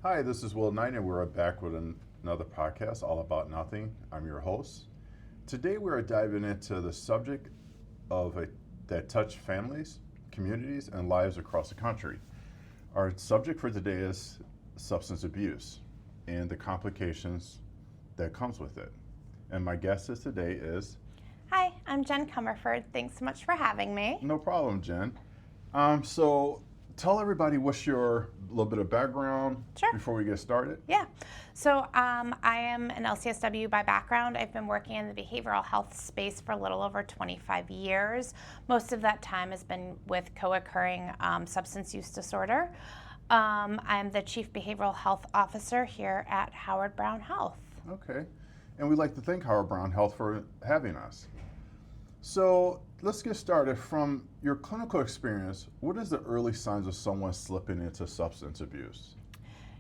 Hi, this is Will Knight, and we're back with another podcast, All About Nothing. I'm your host. Today, we're diving into the subject that touch families, communities, and lives across the country. Our subject for today is substance abuse and the complications that comes with it. And my guest today is... Hi, I'm Jen Comerford. Thanks so much for having me. No problem, Jen. So tell everybody what's your little bit of background before we get started. Yeah. So I am an LCSW by background. I've been working in the behavioral health space for a little over 25 years. Most of that time has been with co-occurring substance use disorder. I'm the Chief Behavioral Health Officer here at Howard Brown Health. Okay. And we'd like to thank Howard Brown Health for having us. So let's get started. From your clinical experience, what is the early signs of someone slipping into substance abuse?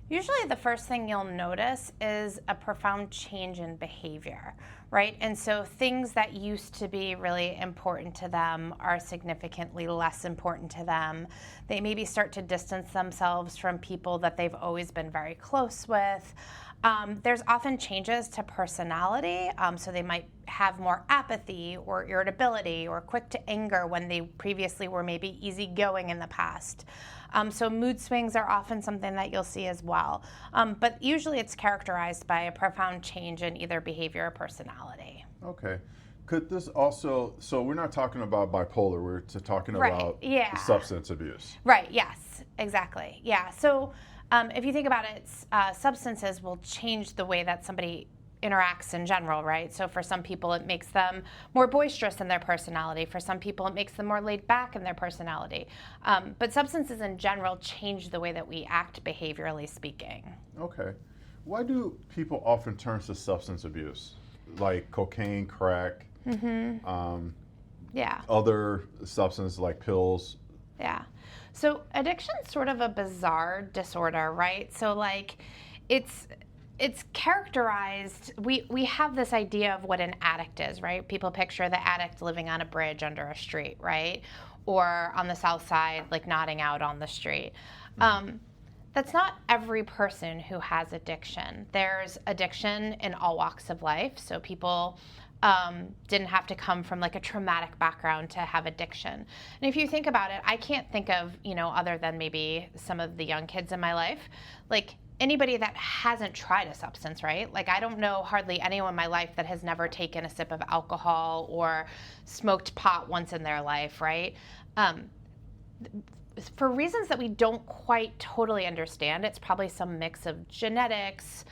Usually the first thing you'll notice is a profound change in behavior, right? And so things that used to be really important to them are significantly less important to them. They maybe start to distance themselves from people that they've always been very close with. There's often changes to personality, so they might have more apathy or irritability or quick to anger when they previously were maybe easygoing in the past. So mood swings are often something that you'll see as well. But usually it's characterized by a profound change in either behavior or personality. Okay. Could this also, so we're not talking about bipolar, we're talking about substance abuse. Right, yes, exactly. Yeah, so if you think about it, substances will change the way that somebody interacts in general, right? So for some people, it makes them more boisterous in their personality. For some people, it makes them more laid back in their personality. But substances in general change the way that we act, behaviorally speaking. Okay. Why do people often turn to substance abuse, like cocaine, crack, other substances like pills? Yeah. So addiction's sort of a bizarre disorder, right? So like it's characterized, we have this idea of what an addict is, right? People picture the addict living on a bridge under a street, right? Or on the south side, like nodding out on the street. That's not every person who has addiction. There's addiction in all walks of life. So people didn't have to come from like a traumatic background to have addiction. And if you think about it, I can't think of, other than maybe some of the young kids in my life, like anybody that hasn't tried a substance, right? Like I don't know hardly anyone in my life that has never taken a sip of alcohol or smoked pot once in their life, right? For reasons that we don't quite totally understand, it's probably some mix of genetics,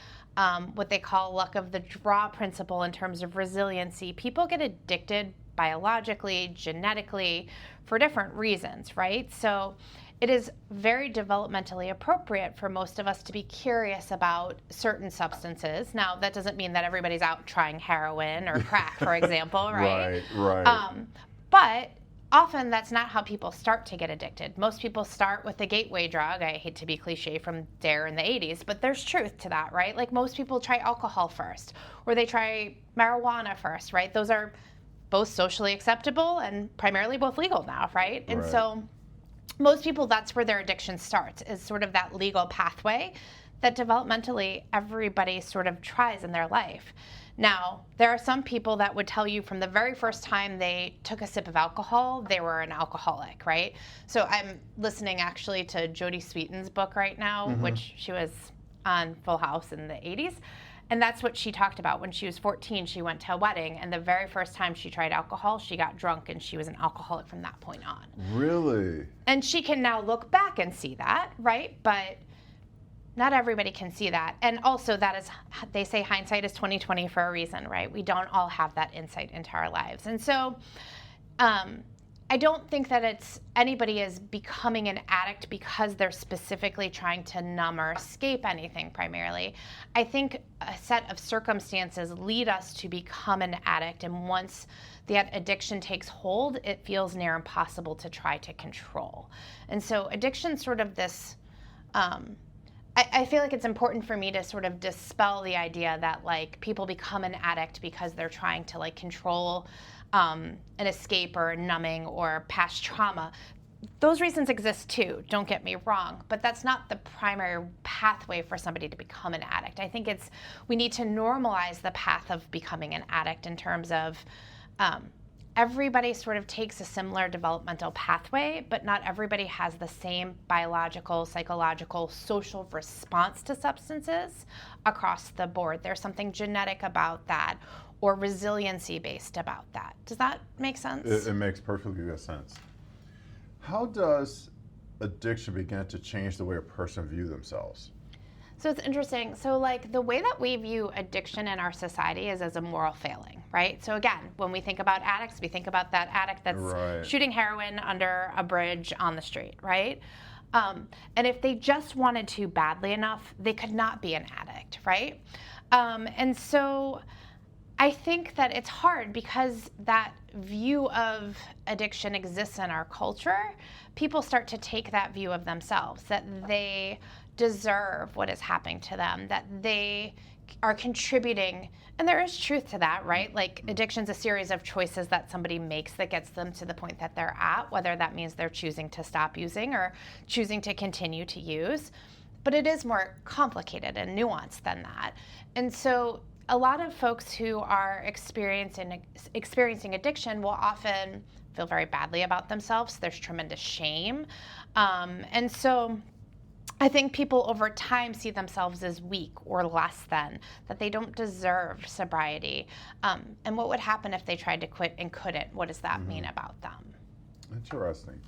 what they call luck of the draw principle in terms of resiliency. People get addicted biologically, genetically, for different reasons, right? So it is very developmentally appropriate for most of us to be curious about certain substances. Now, that doesn't mean that everybody's out trying heroin or crack, for example, right? Right. But often that's not how people start to get addicted. Most people start with a gateway drug. I hate to be cliche from there in the 80s, but there's truth to that, right? Like most people try alcohol first, or they try marijuana first, right? Those are both socially acceptable and primarily both legal now, right? And so most people, that's where their addiction starts, is sort of that legal pathway that developmentally everybody sort of tries in their life. Now, there are some people that would tell you from the very first time they took a sip of alcohol, they were an alcoholic, right? So I'm listening actually to Jodie Sweetin's book right now, which she was on Full House in the 80s. And that's what she talked about. When she was 14, she went to a wedding, and the very first time she tried alcohol, she got drunk, and she was an alcoholic from that point on. Really? And she can now look back and see that, right? But not everybody can see that. And also that is, they say hindsight is 20/20 for a reason, right? We don't all have that insight into our lives. And so I don't think that anybody is becoming an addict because they're specifically trying to numb or escape anything primarily. I think a set of circumstances lead us to become an addict, and once that addiction takes hold, it feels near impossible to try to control. And so addiction's sort of this, I feel like it's important for me to sort of dispel the idea that like people become an addict because they're trying to like control an escape or numbing or past trauma. those reasons exist too, don't get me wrong, but that's not the primary pathway for somebody to become an addict. I think we need to normalize the path of becoming an addict in terms of everybody sort of takes a similar developmental pathway, but not everybody has the same biological, psychological, social response to substances across the board. There's something genetic about that or resiliency based about that. Does that make sense? It makes perfectly good sense. How does addiction begin to change the way a person views themselves? So it's interesting. So like the way that we view addiction in our society is as a moral failing, right? So again, when we think about addicts, we think about that addict that's shooting heroin under a bridge on the street, right? And if they just wanted to badly enough, they could not be an addict, right? And so I think that it's hard because that view of addiction exists in our culture. People start to take that view of themselves, that they deserve what is happening to them, that they are contributing. And there is truth to that, right? Like addiction's a series of choices that somebody makes that gets them to the point that they're at, whether that means they're choosing to stop using or choosing to continue to use. But it is more complicated and nuanced than that. And so a lot of folks who are experiencing addiction will often feel very badly about themselves. There's tremendous shame. And so I think people over time see themselves as weak or less than, that they don't deserve sobriety. And what would happen if they tried to quit and couldn't? What does that mean about them? Interesting.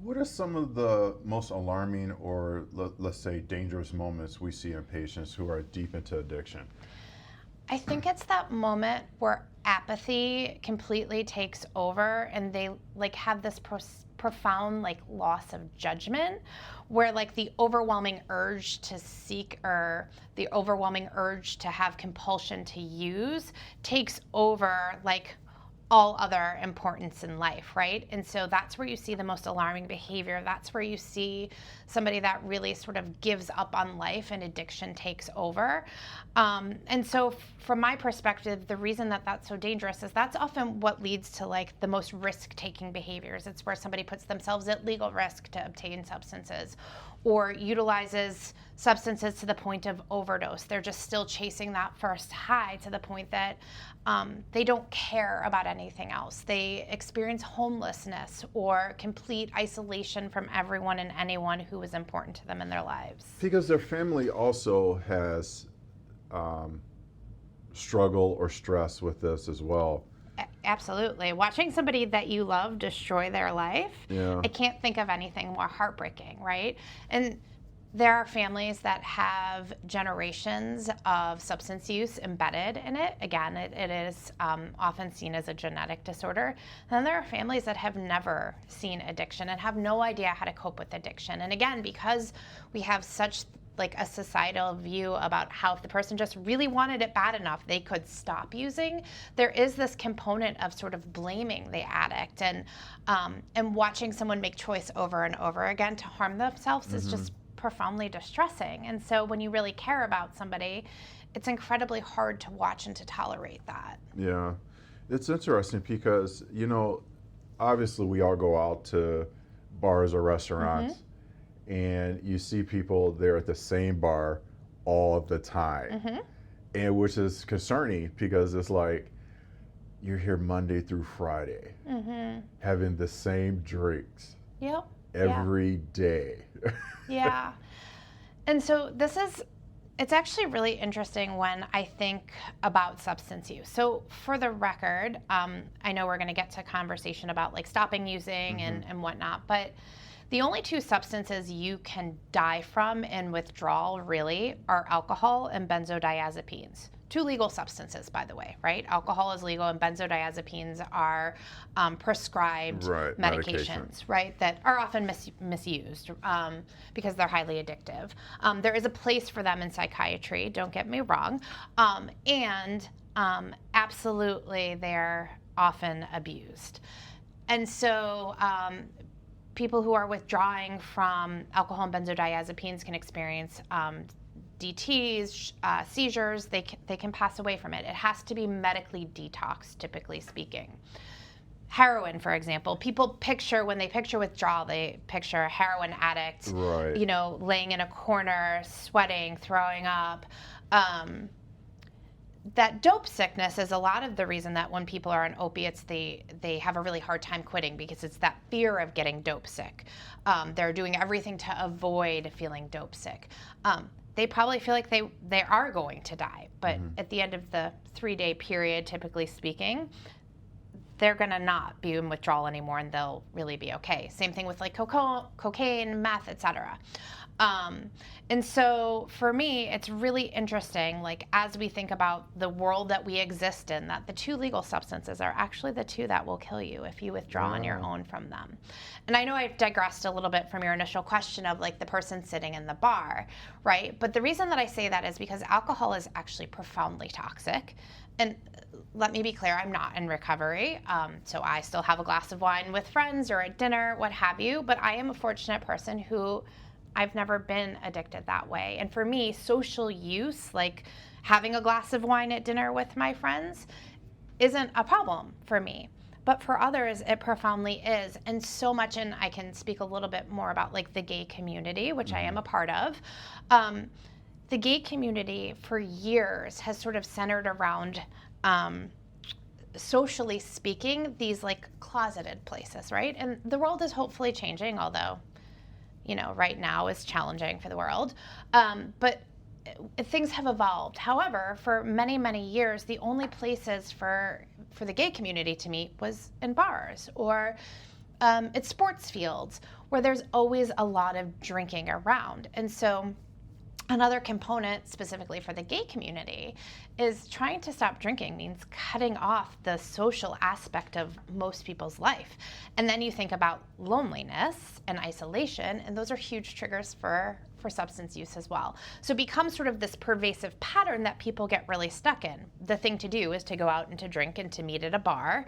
What are some of the most alarming or, let's say, dangerous moments we see in patients who are deep into addiction? I think it's that moment where apathy completely takes over and they like have this profound like loss of judgment, where like the overwhelming urge to seek or the overwhelming urge to have compulsion to use takes over like all other importance in life, right? And so that's where you see the most alarming behavior. That's where you see somebody that really sort of gives up on life and addiction takes over. And so from my perspective, the reason that that's so dangerous is that's often what leads to like the most risk-taking behaviors. It's where somebody puts themselves at legal risk to obtain substances or utilizes substances to the point of overdose. They're just still chasing that first high to the point that they don't care about anything else. They experience homelessness or complete isolation from everyone and anyone who is important to them in their lives. Because their family also has struggle or stress with this as well. Absolutely. Watching somebody that you love destroy their life, I can't think of anything more heartbreaking, right? And there are families that have generations of substance use embedded in it. Again, it is often seen as a genetic disorder. And then there are families that have never seen addiction and have no idea how to cope with addiction. And again, because we have such like a societal view about how if the person just really wanted it bad enough, they could stop using, there is this component of sort of blaming the addict and watching someone make choice over and over again to harm themselves is just profoundly distressing. And so when you really care about somebody, it's incredibly hard to watch and to tolerate that. Yeah, it's interesting because, you know, obviously we all go out to bars or restaurants and you see people there at the same bar all the time, and which is concerning because it's like you're here Monday through Friday having the same drinks every day. Yeah. And so it's actually really interesting when I think about substance use. So for the record, I know we're going to get to conversation about like stopping using and whatnot, but the only two substances you can die from in withdrawal really are alcohol and benzodiazepines. Two legal substances, by the way, right? Alcohol is legal and benzodiazepines are prescribed medications, right? That are often misused because they're highly addictive. There is a place for them in psychiatry, don't get me wrong. And absolutely, they're often abused. And so people who are withdrawing from alcohol and benzodiazepines can experience DTs, seizures. They can pass away from it. It has to be medically detoxed, typically speaking. heroin, for example. People picture, when they picture withdrawal, they picture a heroin addict, Right. laying in a corner, sweating, throwing up. That dope sickness is a lot of the reason that when people are on opiates, they have a really hard time quitting, because it's that fear of getting dope sick. They're doing everything to avoid feeling dope sick. They probably feel like they are going to die, but at the end of the 3-day period, typically speaking, they're going to not be in withdrawal anymore, and they'll really be okay. Same thing with like cocaine, meth, etc. And so for me, it's really interesting, like as we think about the world that we exist in, that the two legal substances are actually the two that will kill you if you withdraw on your own from them. And I know I've digressed a little bit from your initial question of like the person sitting in the bar, right? But the reason that I say that is because alcohol is actually profoundly toxic. And let me be clear, I'm not in recovery. So I still have a glass of wine with friends or at dinner, what have you. But I am a fortunate person who I've never been addicted that way. And for me, social use, like having a glass of wine at dinner with my friends, isn't a problem for me. But for others, it profoundly is. And so much, and I can speak a little bit more about like the gay community, which I am a part of. The gay community for years has sort of centered around, socially speaking, these like closeted places, right? And the world is hopefully changing, although, right now is challenging for the world. But things have evolved. However, for many, many years, the only places for the gay community to meet was in bars or at sports fields, where there's always a lot of drinking around. And so another component specifically for the gay community is trying to stop drinking means cutting off the social aspect of most people's life. And then you think about loneliness and isolation, and those are huge triggers for substance use as well. So it becomes sort of this pervasive pattern that people get really stuck in. The thing to do is to go out and to drink and to meet at a bar.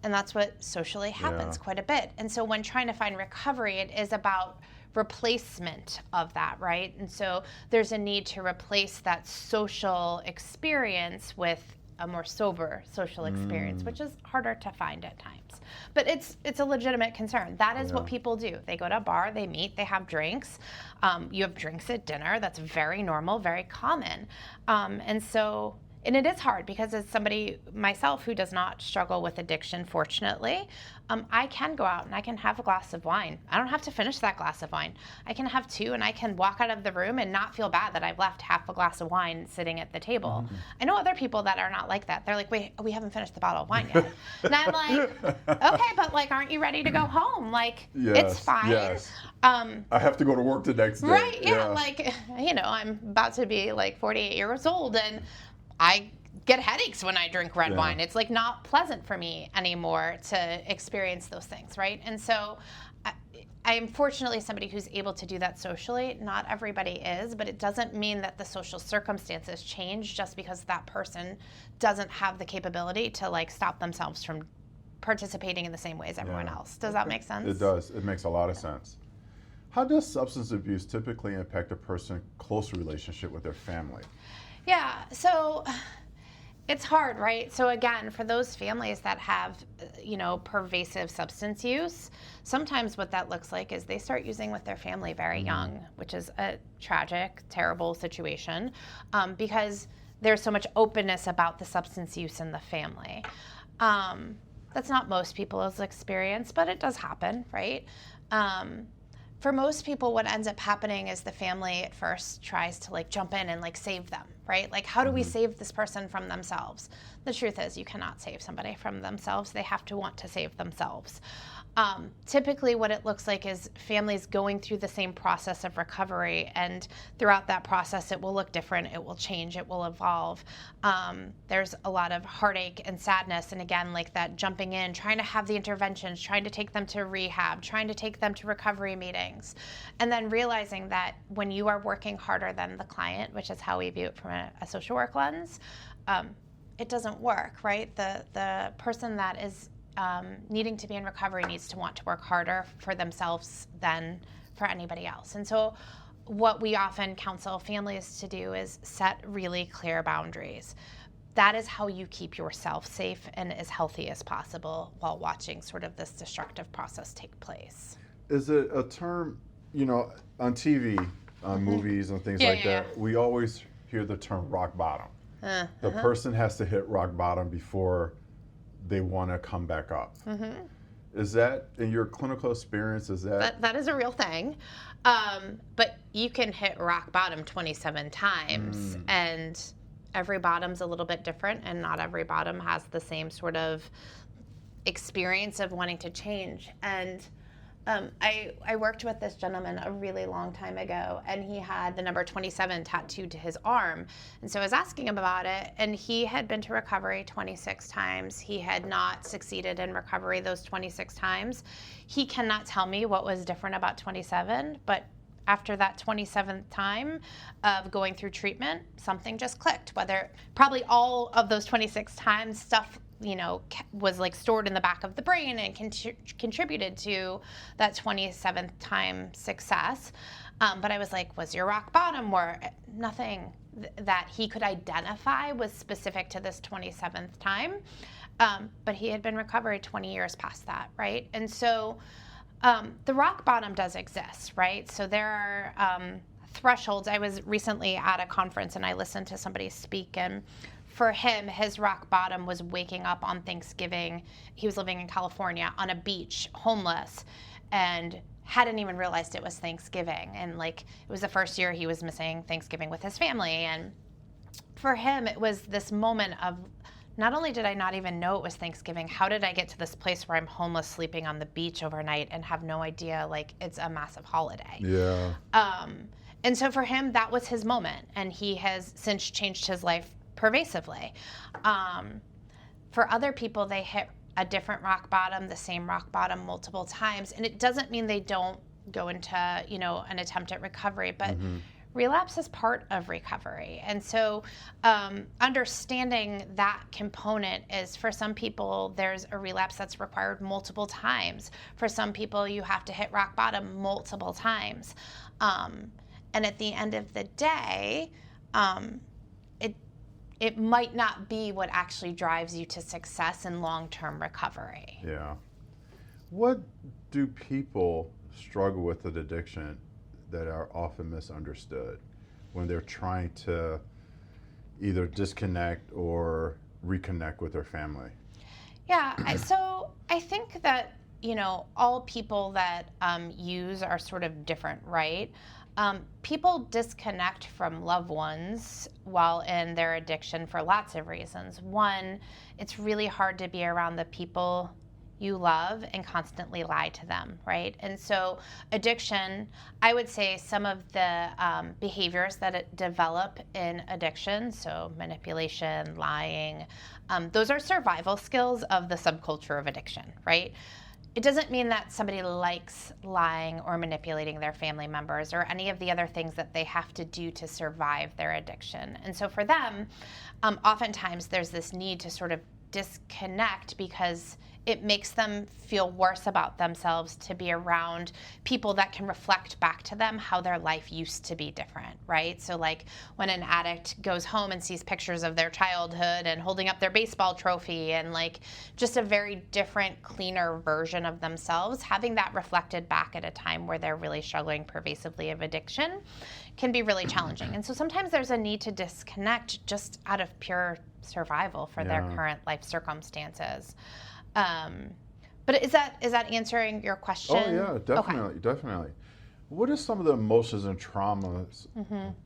And that's what socially happens quite a bit. And so when trying to find recovery, it is about replacement of that, right? And so there's a need to replace that social experience with a more sober social experience, which is harder to find at times. But it's a legitimate concern. That is what people do. They go to a bar, they meet, they have drinks. You have drinks at dinner. That's very normal, very common. And it is hard because as somebody myself who does not struggle with addiction, fortunately, I can go out and I can have a glass of wine. I don't have to finish that glass of wine. I can have two and I can walk out of the room and not feel bad that I've left half a glass of wine sitting at the table. I know other people that are not like that. They're like, wait, we haven't finished the bottle of wine yet. And I'm like, okay, but like, aren't you ready to go home? Like, it's fine. Yes. I have to go to work the next day. Right, yeah. Like, I'm about to be like 48 years old and I get headaches when I drink red wine. It's like not pleasant for me anymore to experience those things, right? And so I am fortunately somebody who's able to do that socially. Not everybody is, but it doesn't mean that the social circumstances change just because that person doesn't have the capability to like stop themselves from participating in the same way as everyone else. Does that make sense? It does. It makes a lot of sense. How does substance abuse typically impact a person's close relationship with their family? Yeah, so it's hard, right? So again, for those families that have, pervasive substance use, sometimes what that looks like is they start using with their family very young, which is a tragic, terrible situation, because there's so much openness about the substance use in the family. That's not most people's experience, but it does happen, right? For most people, what ends up happening is the family at first tries to like jump in and like save them, right? Like, how do we save this person from themselves? The truth is you cannot save somebody from themselves. They have to want to save themselves. Typically what it looks like is families going through the same process of recovery, and throughout that process it will look different, it will change, it will evolve. There's a lot of heartache and sadness, and again, like that jumping in, trying to have the interventions, trying to take them to rehab, trying to take them to recovery meetings, and then realizing that when you are working harder than the client, which is how we view it from a social work lens, it doesn't work, right? The person that is needing to be in recovery needs to want to work harder for themselves than for anybody else. And so what we often counsel families to do is set really clear boundaries. that is how you keep yourself safe and as healthy as possible while watching sort of this destructive process take place. Is it a term, on TV, on movies and things like that, we always hear the term rock bottom. The person has to hit rock bottom before they want to come back up. Is that, in your clinical experience, that is a real thing. But you can hit rock bottom 27 times, and every bottom's a little bit different, and not every bottom has the same sort of experience of wanting to change. And I worked with this gentleman a really long time ago, and he had the number 27 tattooed to his arm. And so I was asking him about it, and he had been to recovery 26 times. He had not succeeded in recovery those 26 times. He cannot tell me what was different about 27, but after that 27th time of going through treatment, something just clicked. Whether probably all of those 26 times stuff was like stored in the back of the brain and contributed to that 27th time success. But I was like, was your rock bottom? Or nothing that he could identify was specific to this 27th time. But he had been recovered 20 years past that, right? And so the rock bottom does exist, right? So there are thresholds. I was recently at a conference and I listened to somebody speak, and for him, his rock bottom was waking up on Thanksgiving. He was living in California on a beach, homeless, and hadn't even realized it was Thanksgiving. And it was the first year he was missing Thanksgiving with his family. And for him, it was this moment of, not only did I not even know it was Thanksgiving, how did I get to this place where I'm homeless, sleeping on the beach overnight and have no idea, it's a massive holiday. Yeah. And so for him, that was his moment. And he has since changed his life pervasively. For other people, they hit a different rock bottom, the same rock bottom multiple times. And it doesn't mean they don't go into, an attempt at recovery, but relapse is part of recovery. And so understanding that component is, for some people, there's a relapse that's required multiple times. For some people, you have to hit rock bottom multiple times. And at the end of the day, it might not be what actually drives you to success and long-term recovery. Yeah. What do people struggle with addiction that are often misunderstood when they're trying to either disconnect or reconnect with their family? Yeah, so I think that, all people that use are sort of different, right? People disconnect from loved ones while in their addiction for lots of reasons. One, it's really hard to be around the people you love and constantly lie to them, right? And so addiction, I would say some of the behaviors that develop in addiction, so manipulation, lying, those are survival skills of the subculture of addiction, right? It doesn't mean that somebody likes lying or manipulating their family members or any of the other things that they have to do to survive their addiction. And so for them, oftentimes there's this need to sort of disconnect because it makes them feel worse about themselves to be around people that can reflect back to them how their life used to be different, right? So when an addict goes home and sees pictures of their childhood and holding up their baseball trophy and just a very different, cleaner version of themselves, having that reflected back at a time where they're really struggling pervasively of addiction can be really challenging. And so sometimes there's a need to disconnect just out of pure survival for their current life circumstances. But is that answering your question? Oh yeah, definitely, definitely. What are some of the emotions and traumas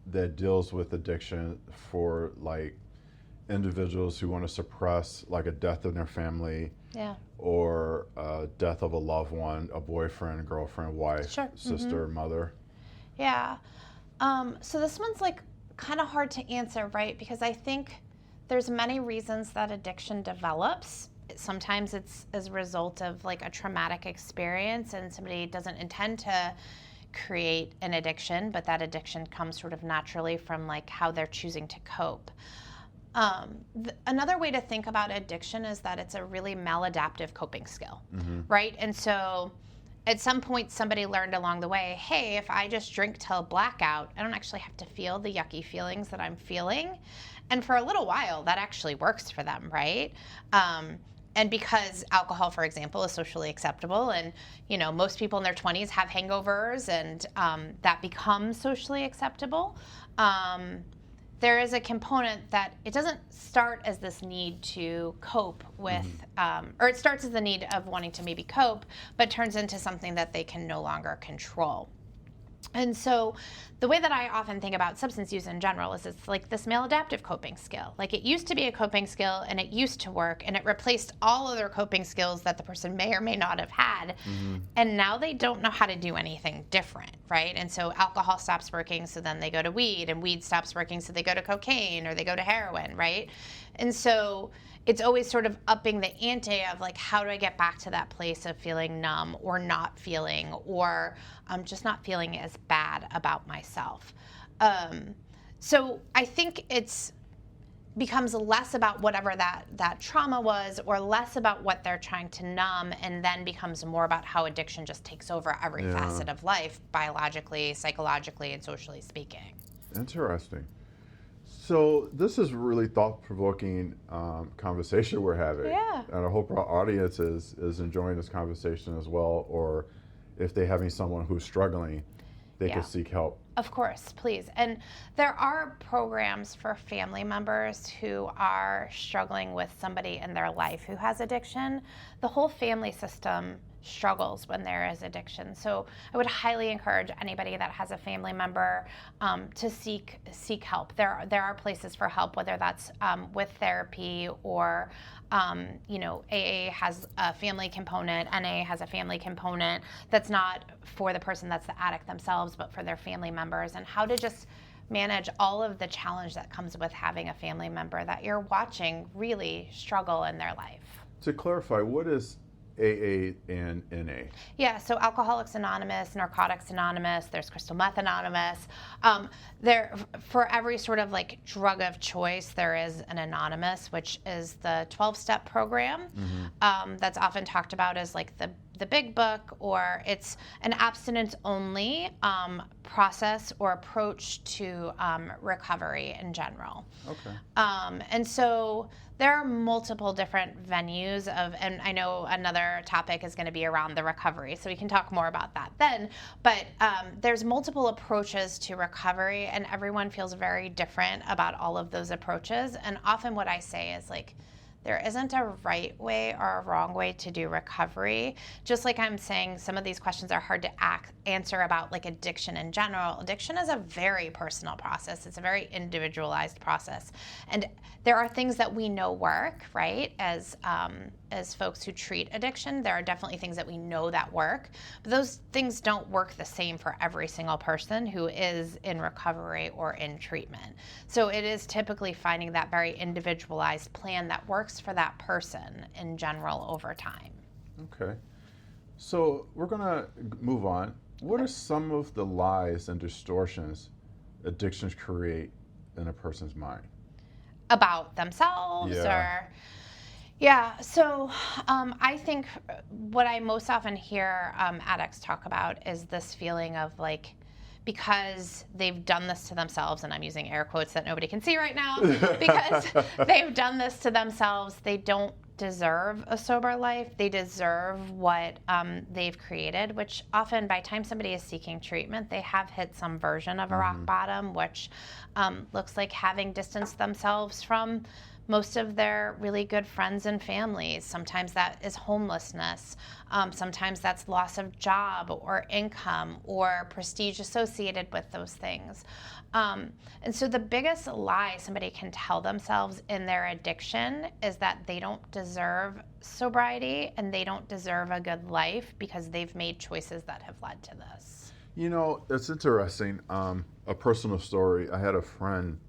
that deals with addiction for individuals who want to suppress a death in their family, or death of a loved one, a boyfriend, girlfriend, wife, sister, mother? Yeah. So this one's kind of hard to answer, right? Because I think there's many reasons that addiction develops. Sometimes it's as a result of a traumatic experience and somebody doesn't intend to create an addiction, but that addiction comes sort of naturally from how they're choosing to cope. Another way to think about addiction is that it's a really maladaptive coping skill, right? And so at some point somebody learned along the way, hey, if I just drink till blackout, I don't actually have to feel the yucky feelings that I'm feeling. And for a little while, that actually works for them, right? And because alcohol, for example, is socially acceptable, and most people in their 20s have hangovers, and that becomes socially acceptable, there is a component that it doesn't start as this need to cope with, or it starts as the need of wanting to maybe cope, but turns into something that they can no longer control. And so the way that I often think about substance use in general is it's like this maladaptive coping skill. Like, it used to be a coping skill, and it used to work, and it replaced all other coping skills that the person may or may not have had. And now they don't know how to do anything different, right? And so alcohol stops working, so then they go to weed, and weed stops working, so they go to cocaine or they go to heroin, right? And so it's always sort of upping the ante of like, how do I get back to that place of feeling numb or not feeling, or just not feeling as bad about myself. So I think it's becomes less about whatever that trauma was, or less about what they're trying to numb, and then becomes more about how addiction just takes over every facet of life, biologically, psychologically, and socially speaking. Interesting. So this is really thought-provoking conversation we're having. Yeah. And I hope our audience is enjoying this conversation as well, or if they're having someone who's struggling, they can seek help. Of course, please. And there are programs for family members who are struggling with somebody in their life who has addiction. The whole family system struggles when there is addiction. So I would highly encourage anybody that has a family member to seek help. There are places for help, whether that's with therapy or AA has a family component, NA has a family component that's not for the person that's the addict themselves, but for their family members, and how to just manage all of the challenge that comes with having a family member that you're watching really struggle in their life. To clarify, what is AA and NA? Yeah, so Alcoholics Anonymous, Narcotics Anonymous, there's Crystal Meth Anonymous. There, for every sort of like drug of choice, there is an Anonymous, which is the 12-step program that's often talked about as like the big book, or it's an abstinence-only process or approach to recovery in general. Okay. And so there are multiple different venues and I know another topic is going to be around the recovery, so we can talk more about that then. But there's multiple approaches to recovery, and everyone feels very different about all of those approaches. And often what I say is like, there isn't a right way or a wrong way to do recovery. Just like I'm saying, some of these questions are hard to answer about like addiction in general. Addiction is a very personal process. It's a very individualized process. And there are things that we know work, right? As folks who treat addiction, there are definitely things that we know that work. But those things don't work the same for every single person who is in recovery or in treatment. So it is typically finding that very individualized plan that works for that person in general over time. Okay. So we're going to move on. What are some of the lies and distortions addictions create in a person's mind? About themselves or... Yeah, so I think what I most often hear addicts talk about is this feeling of like, because they've done this to themselves, and I'm using air quotes that nobody can see right now, because they've done this to themselves, they don't deserve a sober life. They deserve what they've created, which often by the time somebody is seeking treatment, they have hit some version of a rock bottom, which looks like having distanced themselves from most of their really good friends and families. Sometimes that is homelessness. Sometimes that's loss of job or income or prestige associated with those things. And so the biggest lie somebody can tell themselves in their addiction is that they don't deserve sobriety and they don't deserve a good life because they've made choices that have led to this. You know, it's interesting. A personal story. I had a friend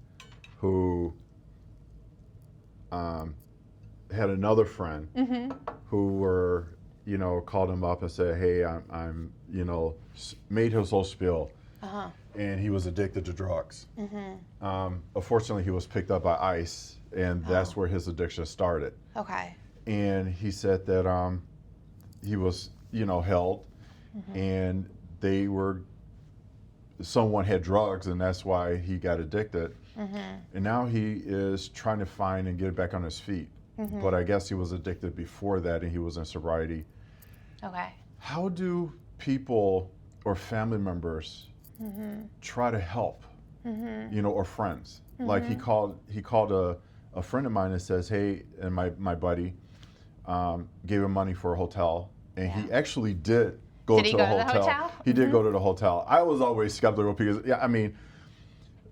who had another friend who called him up and said, hey, I'm made his whole spiel. And he was addicted to drugs. Unfortunately, he was picked up by ICE, and that's where his addiction started. Okay. And he said that he was, held, and someone had drugs, and that's why he got addicted. And now he is trying to find and get back on his feet. But I guess he was addicted before that, and he was in sobriety. Okay. How do people or family members try to help, or friends? Like he called a friend of mine and says, hey, and my buddy gave him money for a hotel, and he actually did go to the hotel. He did go to the hotel. I was always skeptical because,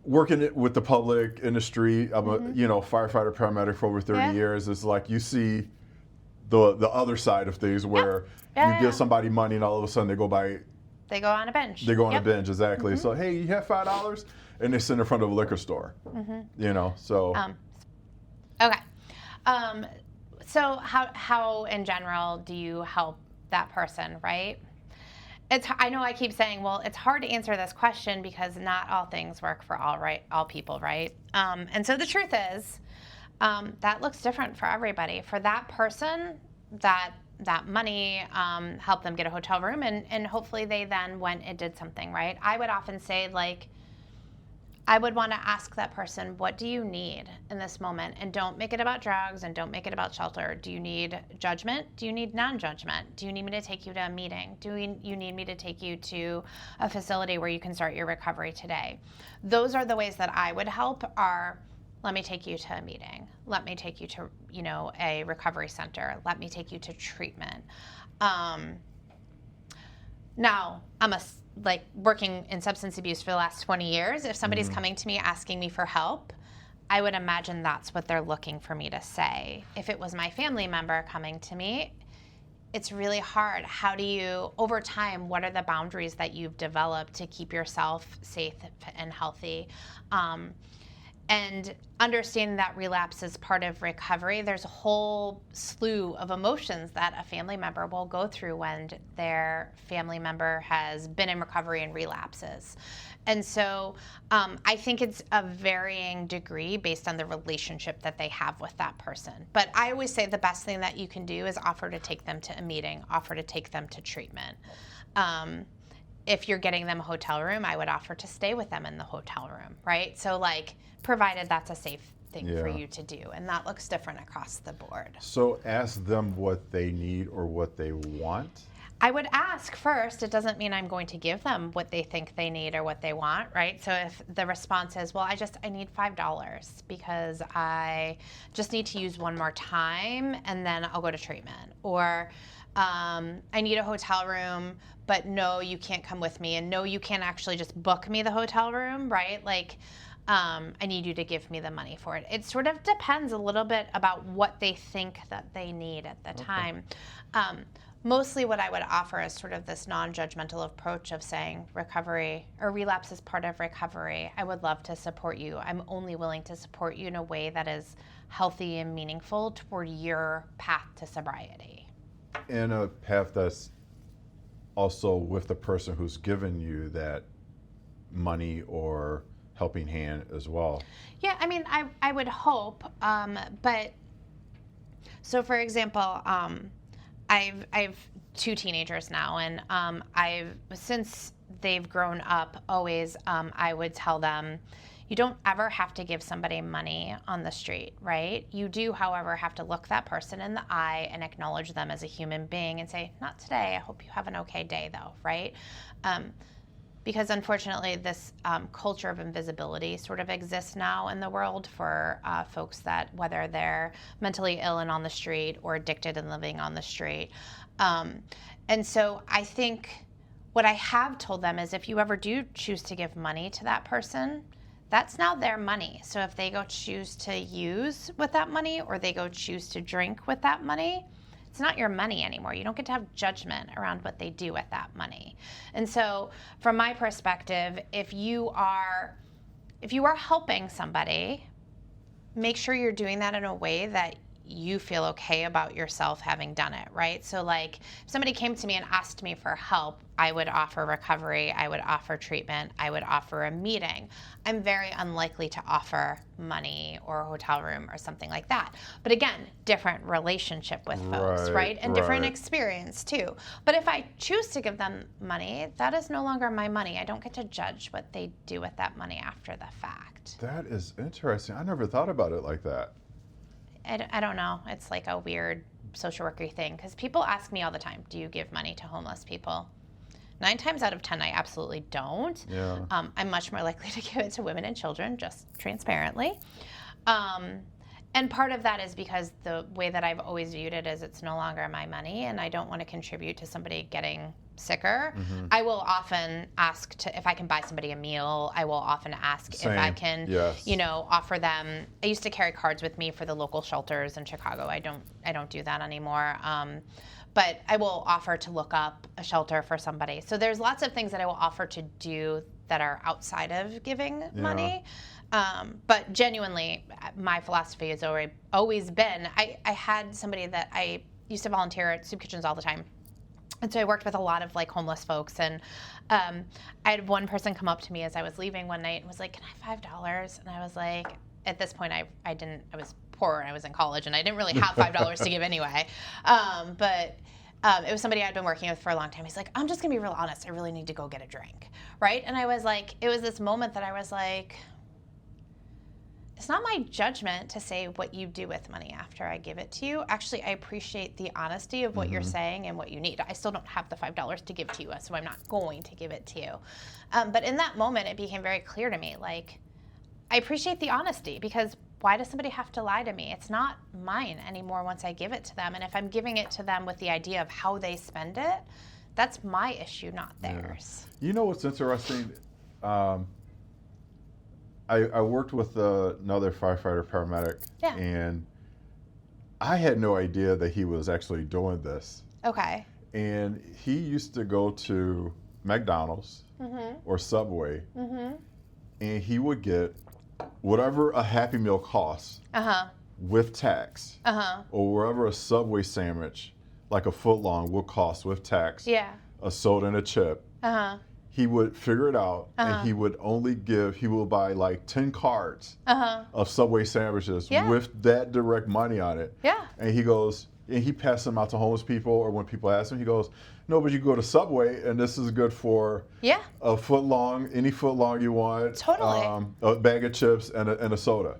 working with the public in the street, I'm a firefighter, paramedic for over 30 years. It's like you see the other side of things where you give somebody money and all of a sudden they go on a binge. They go on a binge, exactly. So, hey, you have $5? And they sit in front of a liquor store, so. Okay. So how in general do you help that person, right? I know I keep saying, well, it's hard to answer this question because not all things work for all people, right? And so the truth is, that looks different for everybody. For that person, that money helped them get a hotel room, and hopefully they then went and did something, right? I would often say, I would want to ask that person, what do you need in this moment? And don't make it about drugs, and don't make it about shelter. Do you need judgment? Do you need non-judgment? Do you need me to take you to a meeting? Do you need me to take you to a facility where you can start your recovery today? Those are the ways that I would help are, let me take you to a meeting. Let me take you to, a recovery center. Let me take you to treatment. Now, I'm working in substance abuse for the last 20 years. If somebody's coming to me asking me for help, I would imagine that's what they're looking for me to say. If it was my family member coming to me, it's really hard. How do you, over time, what are the boundaries that you've developed to keep yourself safe and healthy? And understanding that relapse is part of recovery, there's a whole slew of emotions that a family member will go through when their family member has been in recovery and relapses. And so I think it's a varying degree based on the relationship that they have with that person. But I always say the best thing that you can do is offer to take them to a meeting, offer to take them to treatment. If you're getting them a hotel room, I would offer to stay with them in the hotel room, right? So provided that's a safe thing for you to do. And that looks different across the board. So ask them what they need or what they want? I would ask first. It doesn't mean I'm going to give them what they think they need or what they want, right? So if the response is, well, I need $5 because I just need to use one more time and then I'll go to treatment. Or I need a hotel room, but no, you can't come with me. And no, you can't actually just book me the hotel room, right? I need you to give me the money for it. It sort of depends a little bit about what they think that they need at the time. Mostly what I would offer is sort of this non-judgmental approach of saying recovery or relapse is part of recovery. I would love to support you. I'm only willing to support you in a way that is healthy and meaningful toward your path to sobriety. And a path that's also with the person who's given you that money or helping hand as well. Yeah, I would hope, but so for example, I've two teenagers now, and since they've grown up, always I would tell them, you don't ever have to give somebody money on the street, right? You do, however, have to look that person in the eye and acknowledge them as a human being and say, not today, I hope you have an okay day though, right? Because unfortunately this culture of invisibility sort of exists now in the world for folks that, whether they're mentally ill and on the street or addicted and living on the street. And so I think what I have told them is if you ever do choose to give money to that person, that's now their money. So if they go choose to use with that money or they go choose to drink with that money, it's not your money anymore. You don't get to have judgment around what they do with that money. And so from my perspective, if you are helping somebody, make sure you're doing that in a way that you feel okay about yourself having done it, right? So like if somebody came to me and asked me for help, I would offer recovery, I would offer treatment, I would offer a meeting. I'm very unlikely to offer money or a hotel room or something like that. But again, different relationship with folks, right? And different experience too. But if I choose to give them money, that is no longer my money. I don't get to judge what they do with that money after the fact. That is interesting. I never thought about it like that. I don't know. It's like a weird social worker thing because people ask me all the time, do you give money to homeless people? 9 times out of 10, I absolutely don't. Yeah. I'm much more likely to give it to women and children, just transparently. And part of that is because the way that I've always viewed it is it's no longer my money and I don't want to contribute to somebody getting sicker. Mm-hmm. I will often ask if I can buy somebody a meal. I will often ask if I can, offer them. I used to carry cards with me for the local shelters in Chicago. I don't do that anymore. But I will offer to look up a shelter for somebody. So there's lots of things that I will offer to do that are outside of giving money. But genuinely, my philosophy has always been, I had somebody that I used to volunteer at soup kitchens all the time. And so I worked with a lot of like homeless folks. And I had one person come up to me as I was leaving one night and was like, can I have $5? And I was like, at this point, I was poor and I was in college and I didn't really have $5 to give anyway. But it was somebody I'd been working with for a long time. He's like, I'm just going to be real honest. I really need to go get a drink. Right? And I was like, it was this moment that I was like, it's not my judgment to say what you do with money after I give it to you. Actually, I appreciate the honesty of what you're saying and what you need. I still don't have the $5 to give to you, so I'm not going to give it to you. But in that moment, it became very clear to me, like, I appreciate the honesty because why does somebody have to lie to me? It's not mine anymore once I give it to them. And if I'm giving it to them with the idea of how they spend it, that's my issue, not theirs. You know what's interesting? I worked with another firefighter paramedic, and I had no idea that he was actually doing this. Okay. And he used to go to McDonald's or Subway, and he would get whatever a Happy Meal costs with tax, or wherever a Subway sandwich, like a footlong, would cost with tax, a soda and a chip. He would figure it out, and he would buy like 10 cards of Subway sandwiches with that direct money on it. And he goes, and he passed them out to homeless people, or when people ask him, he goes, no, but you go to Subway, and this is good for a footlong, any footlong you want, a bag of chips and a soda.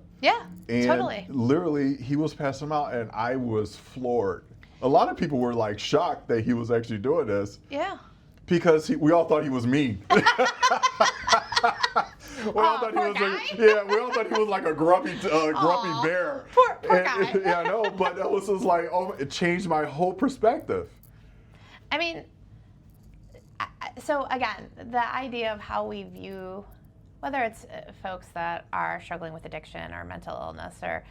And literally, he was passing them out, and I was floored. A lot of people were like shocked that he was actually doing this. Because we all thought he was mean. We all thought he was like a grumpy bear. Poor guy. I know, but it was just like, it changed my whole perspective. I mean, so again, the idea of how we view, whether it's folks that are struggling with addiction or mental illness, or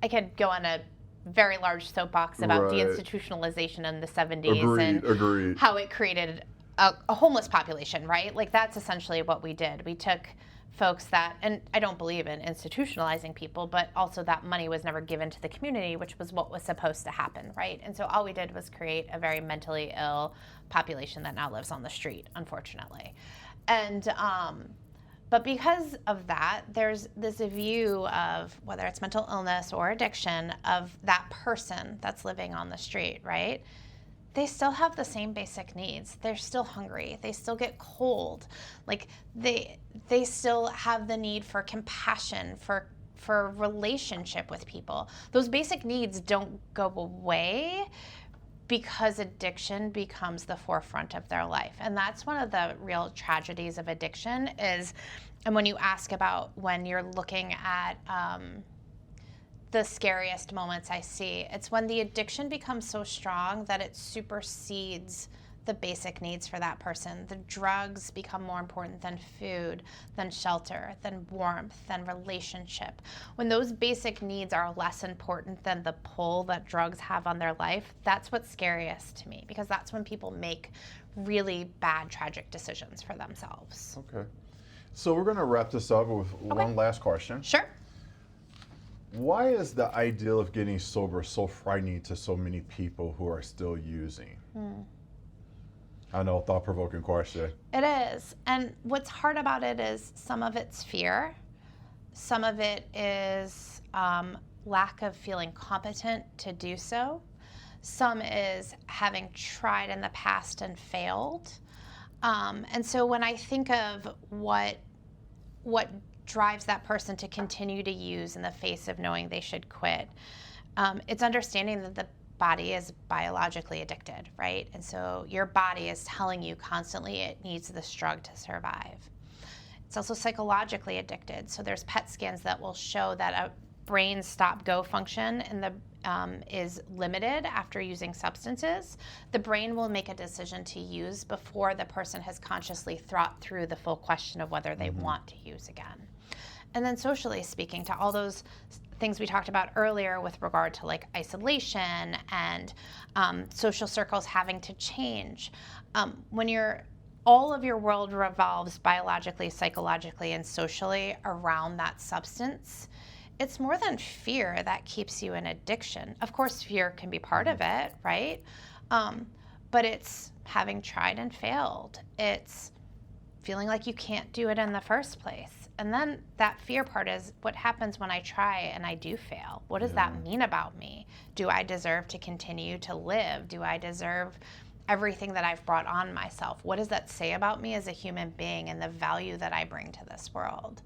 I could go on a very large soapbox about deinstitutionalization in the 70s and how it created a homeless population, right? Like that's essentially what we did. We took folks that, and I don't believe in institutionalizing people, but also that money was never given to the community, which was what was supposed to happen, right? And so all we did was create a very mentally ill population that now lives on the street, unfortunately. And but because of that, there's this view of whether it's mental illness or addiction of that person that's living on the street, right? They still have the same basic needs. They're still hungry. They still get cold. Like they still have the need for compassion, for relationship with people. Those basic needs don't go away because addiction becomes the forefront of their life. And that's one of the real tragedies of addiction is, and when you ask about when you're looking at the scariest moments I see, it's when the addiction becomes so strong that it supersedes the basic needs for that person. The drugs become more important than food, than shelter, than warmth, than relationship. When those basic needs are less important than the pull that drugs have on their life, that's what's scariest to me, because that's when people make really bad, tragic decisions for themselves. Okay. So we're going to wrap this up with one last question. Sure. Why is the ideal of getting sober so frightening to so many people who are still using? I know, thought-provoking question. It is. And what's hard about it is some of it's fear. Some of it is lack of feeling competent to do so. Some is having tried in the past and failed. And so when I think of what drives that person to continue to use in the face of knowing they should quit, it's understanding that the body is biologically addicted, right? And so your body is telling you constantly it needs this drug to survive. It's also psychologically addicted. So there's PET scans that will show that a brain stop-go function in the is limited after using substances. The brain will make a decision to use before the person has consciously thought through the full question of whether they want to use again. And then socially speaking, to all those things we talked about earlier with regard to like isolation and social circles having to change. When all of your world revolves biologically, psychologically, and socially around that substance, it's more than fear that keeps you in addiction. Of course, fear can be part of it, right? But it's having tried and failed. It's feeling like you can't do it in the first place. And then that fear part is what happens when I try and I do fail? What does that mean about me? Do I deserve to continue to live? Do I deserve everything that I've brought on myself? What does that say about me as a human being and the value that I bring to this world?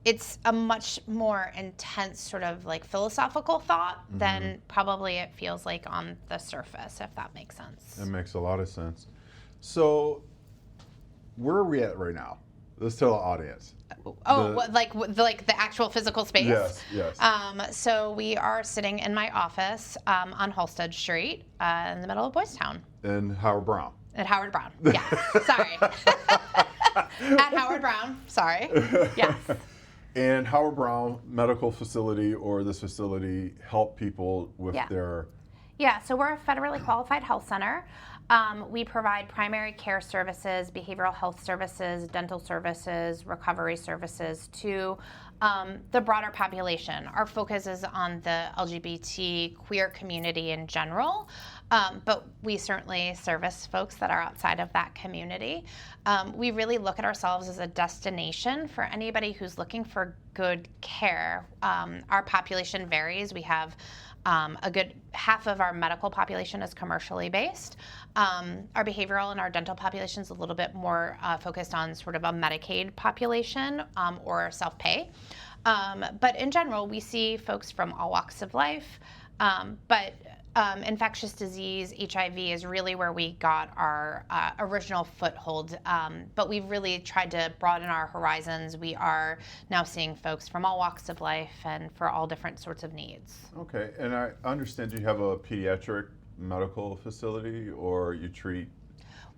It's a much more intense sort of like philosophical thought than probably it feels like on the surface, if that makes sense. It makes a lot of sense. So where are we at right now? Let's tell the audience. Like the actual physical space? Yes. So we are sitting in my office on Halsted Street in the middle of Boys Town. In Howard Brown. At Howard Brown, yeah. Sorry. At Howard Brown, sorry. Yes. And Howard Brown Medical Facility, or this facility, help people with their... Yeah, so we're a federally qualified health center. We provide primary care services, behavioral health services, dental services, recovery services to the broader population. Our focus is on the LGBT queer community in general, but we certainly service folks that are outside of that community. We really look at ourselves as a destination for anybody who's looking for good care. Our population varies. We have a good half of our medical population is commercially based. Our behavioral and our dental population is a little bit more focused on sort of a Medicaid population or self-pay. But in general, we see folks from all walks of life. But infectious disease, HIV is really where we got our original foothold. But we've really tried to broaden our horizons. We are now seeing folks from all walks of life and for all different sorts of needs. Okay, and I understand you have a pediatric medical facility, or you treat...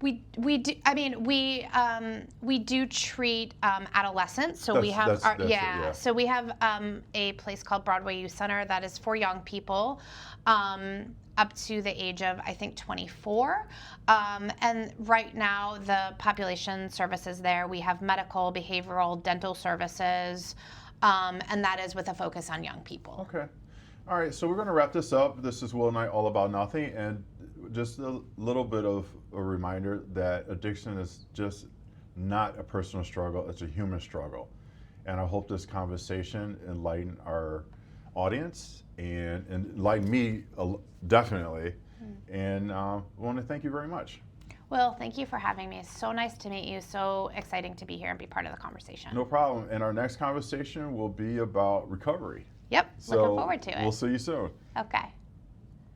We do. I mean, we do treat adolescents. So we have So we have a place called Broadway Youth Center that is for young people up to the age of, I think, 24. And right now, the population services there, we have medical, behavioral, dental services, and that is with a focus on young people. Okay. All right, so we're going to wrap this up. This is Will and I, All About Nothing, and just a little bit of a reminder that addiction is just not a personal struggle, it's a human struggle. And I hope this conversation enlighten our audience and enlighten me definitely. And I want to thank you very much. Will, thank you for having me. It's so nice to meet you. So exciting to be here and be part of the conversation. No problem. And our next conversation will be about recovery. Yep, So looking forward to it. We'll see you soon. Okay.